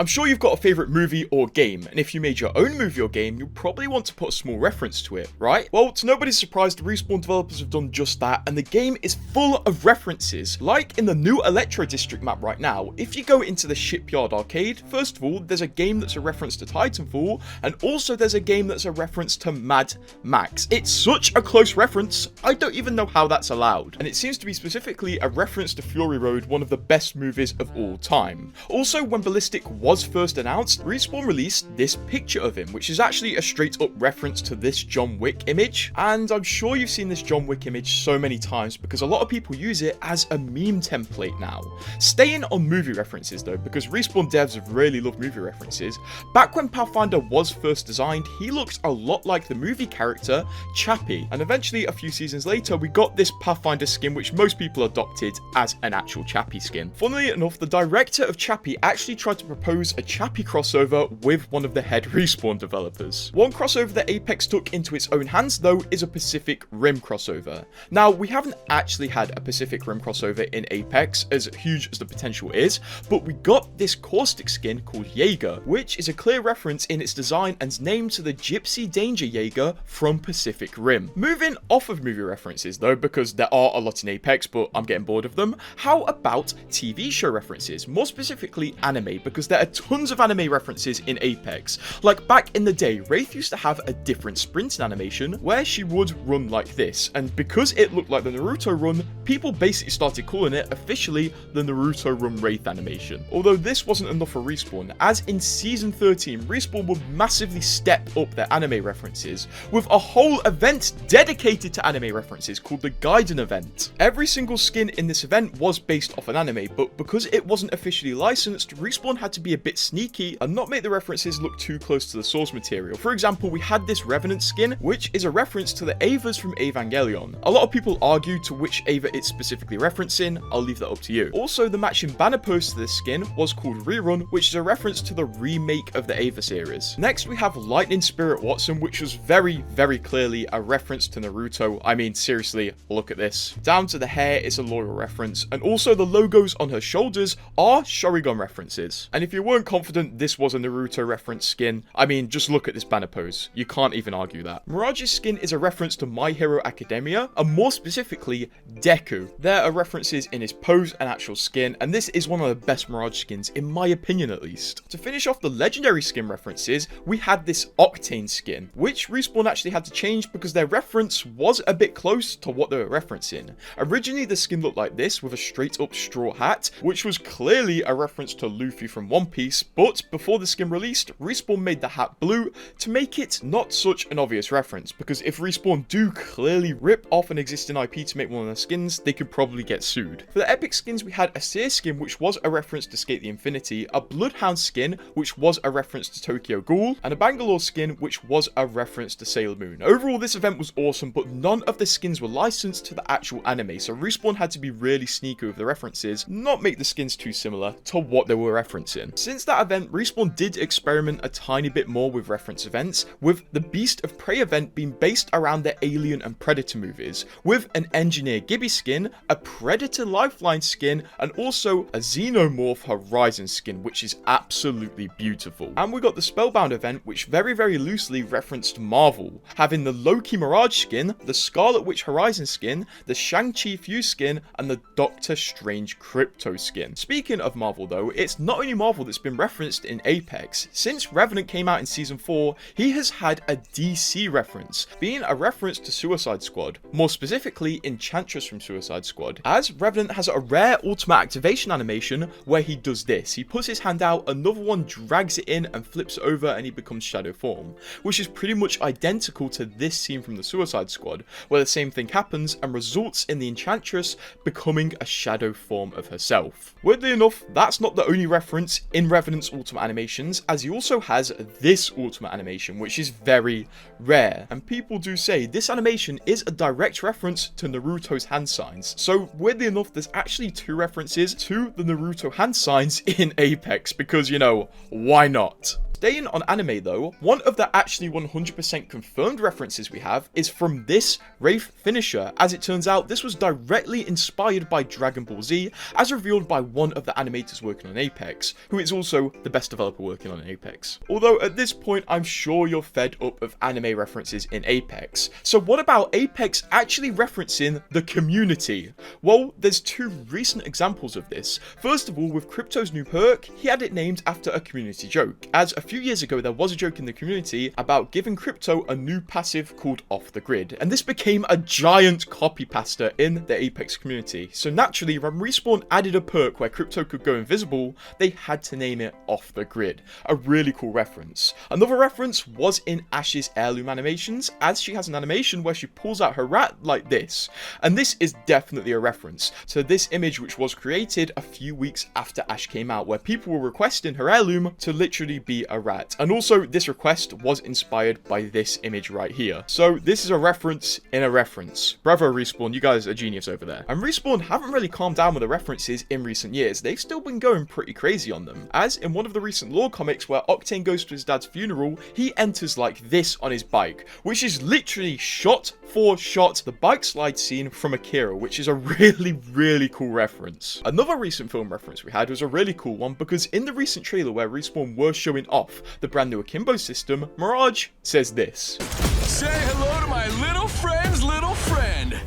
I'm sure you've got a favourite movie or game, and if you made your own movie or game, you'll probably want to put a small reference to it, right? Well, to nobody's surprise, the Respawn developers have done just that, and the game is full of references. Like in the new Electro District map right now, if you go into the Shipyard arcade, first of all, there's a game that's a reference to Titanfall, and also there's a game that's a reference to Mad Max. It's such a close reference, I don't even know how that's allowed. And it seems to be specifically a reference to Fury Road, one of the best movies of all time. Also, when Ballistic was first announced, Respawn released this picture of him, which is actually a straight up reference to this John Wick image. And I'm sure you've seen this John Wick image so many times because a lot of people use it as a meme template now. Staying on movie references though, because Respawn devs really love movie references, back when Pathfinder was first designed, he looked a lot like the movie character Chappie. And eventually, a few seasons later, we got this Pathfinder skin, which most people adopted as an actual Chappie skin. Funnily enough, the director of Chappie actually tried to propose a Chappie crossover with one of the head Respawn developers. One crossover that Apex took into its own hands though is a Pacific Rim crossover. Now, we haven't actually had a Pacific Rim crossover in Apex, as huge as the potential is, but we got this Caustic skin called Jaeger, which is a clear reference in its design and name to the Gypsy Danger Jaeger from Pacific Rim. Moving off of movie references though, because there are a lot in Apex, but I'm getting bored of them, how about TV show references? More specifically anime, because there are tons of anime references in Apex. Like back in the day, Wraith used to have a different sprinting animation where she would run like this, and because it looked like the Naruto run, people basically started calling it officially the Naruto Run Wraith animation. Although this wasn't enough for Respawn, as in Season 13, Respawn would massively step up their anime references with a whole event dedicated to anime references called the Gaiden event. Every single skin in this event was based off an anime, but because it wasn't officially licensed, Respawn had to be a bit sneaky and not make the references look too close to the source material. For example, we had this Revenant skin, which is a reference to the Avas from Evangelion. A lot of people argue to which Ava it's specifically referencing, I'll leave that up to you. Also, the matching banner post to this skin was called Rerun, which is a reference to the remake of the Ava series. Next, we have Lightning Spirit Watson, which was very clearly a reference to Naruto. I mean, seriously, look at this. Down to the hair, it's a loyal reference, and also the logos on her shoulders are Sharingan references. And if you weren't confident this was a Naruto reference skin, I mean, just look at this banner pose. You can't even argue that. Mirage's skin is a reference to My Hero Academia, and more specifically, Deku. There are references in his pose and actual skin, and this is one of the best Mirage skins, in my opinion at least. To finish off the legendary skin references, we had this Octane skin, which Respawn actually had to change because their reference was a bit close to what they were referencing. Originally, the skin looked like this with a straight up straw hat, which was clearly a reference to Luffy from One Piece, but before the skin released, Respawn made the hat blue to make it not such an obvious reference, because if Respawn do clearly rip off an existing IP to make one of their skins, they could probably get sued. For the epic skins, we had a Seer skin, which was a reference to Skate the Infinity, a Bloodhound skin, which was a reference to Tokyo Ghoul, and a Bangalore skin, which was a reference to Sailor Moon. Overall, this event was awesome, but none of the skins were licensed to the actual anime, so Respawn had to be really sneaky with the references, not make the skins too similar to what they were referencing. Since that event, Respawn did experiment a tiny bit more with reference events, with the Beast of Prey event being based around the Alien and Predator movies, with an Engineer Gibby skin, a Predator Lifeline skin, and also a Xenomorph Horizon skin, which is absolutely beautiful. And we got the Spellbound event, which very loosely referenced Marvel, having the Loki Mirage skin, the Scarlet Witch Horizon skin, the Shang-Chi Fuse skin, and the Doctor Strange Crypto skin. Speaking of Marvel though, it's not only Marvel that's been referenced in Apex. Since Revenant came out in Season 4, he has had a DC reference, being a reference to Suicide Squad, more specifically Enchantress from Suicide Squad, as Revenant has a rare ultimate activation animation where he does this. He puts his hand out, another one drags it in and flips it over, and he becomes shadow form, which is pretty much identical to this scene from the Suicide Squad, where the same thing happens and results in the Enchantress becoming a shadow form of herself. Weirdly enough, that's not the only reference in Revenant's ultimate animations, as he also has this ultimate animation, which is very rare, and people do say this animation is a direct reference to Naruto's hand signs. So weirdly enough, there's actually two references to the Naruto hand signs in Apex, because, you know, why not? Staying on anime though, one of the actually 100% confirmed references we have is from this Wraith finisher. As it turns out, this was directly inspired by Dragon Ball Z, as revealed by one of the animators working on Apex, who is also the best developer working on Apex. Although at this point, I'm sure you're fed up of anime references in Apex. So what about Apex actually referencing the community? Well, there's two recent examples of this. First of all, with Crypto's new perk, he had it named after a community joke, as a few years ago there was a joke in the community about giving Crypto a new passive called Off the Grid, and this became a giant copy pasta in the Apex community. So naturally, when Respawn added a perk where Crypto could go invisible, they had to name it Off the Grid. A really cool reference. Another reference was in Ash's heirloom animations, as she has an animation where she pulls out her rat like this, and this is definitely a reference to this image which was created a few weeks after Ash came out, where people were requesting her heirloom to literally be a rat. And also, this request was inspired by this image right here. So this is a reference in a reference. Bravo Respawn, you guys are genius over there. And Respawn haven't really calmed down with the references in recent years. They've still been going pretty crazy on them, as in one of the recent lore comics where Octane goes to his dad's funeral, he enters like this on his bike, which is literally shot for shot the bike slide scene from Akira, which is a really cool reference. Another recent film reference we had was a really cool one, because in the recent trailer where Respawn were showing off the brand new Akimbo system, Mirage says this. Say hello to my little friend's little friend.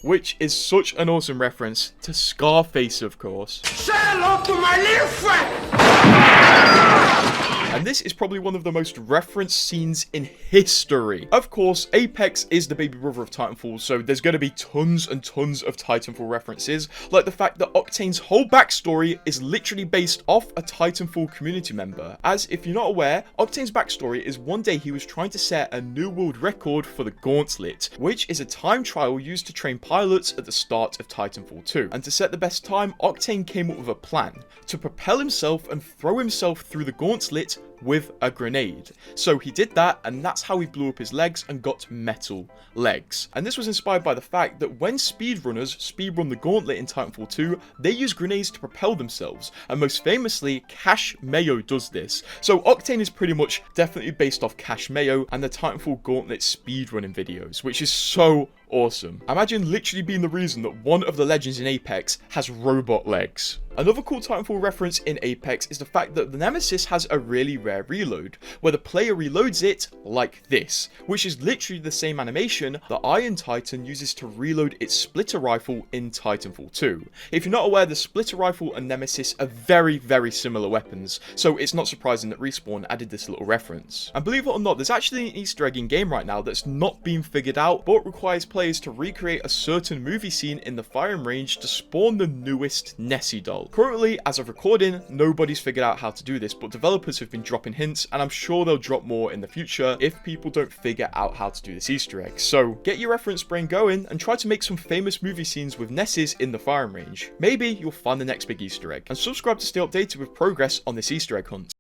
Which is such an awesome reference to Scarface, of course. Say hello to my little friend. And this is probably one of the most referenced scenes in history. Of course, Apex is the baby brother of Titanfall, so there's going to be tons and tons of Titanfall references, like the fact that Octane's whole backstory is literally based off a Titanfall community member. As, if you're not aware, Octane's backstory is one day he was trying to set a new world record for the Gauntlet, which is a time trial used to train pilots at the start of Titanfall 2. And to set the best time, Octane came up with a plan to propel himself and throw himself through the Gauntlet with a grenade. So he did that, and that's how he blew up his legs and got metal legs. And this was inspired by the fact that when speedrunners speedrun the Gauntlet in Titanfall 2, they use grenades to propel themselves, and most famously, Cash Mayo does this. So Octane is pretty much definitely based off Cash Mayo and the Titanfall Gauntlet speedrunning videos, which is so awesome. Imagine literally being the reason that one of the legends in Apex has robot legs. Another cool Titanfall reference in Apex is the fact that the Nemesis has a really rare reload, where the player reloads it like this, which is literally the same animation that Iron Titan uses to reload its splitter rifle in Titanfall 2. If you're not aware, the splitter rifle and Nemesis are very similar weapons, so it's not surprising that Respawn added this little reference. And believe it or not, there's actually an Easter egg in game right now that's not been figured out, but requires players to recreate a certain movie scene in the firing range to spawn the newest Nessie doll. Currently, as of recording, nobody's figured out how to do this, but developers have been dropping hints, and I'm sure they'll drop more in the future if people don't figure out how to do this Easter egg. So get your reference brain going and try to make some famous movie scenes with Nessies in the firing range. Maybe you'll find the next big Easter egg. And subscribe to stay updated with progress on this Easter egg hunt.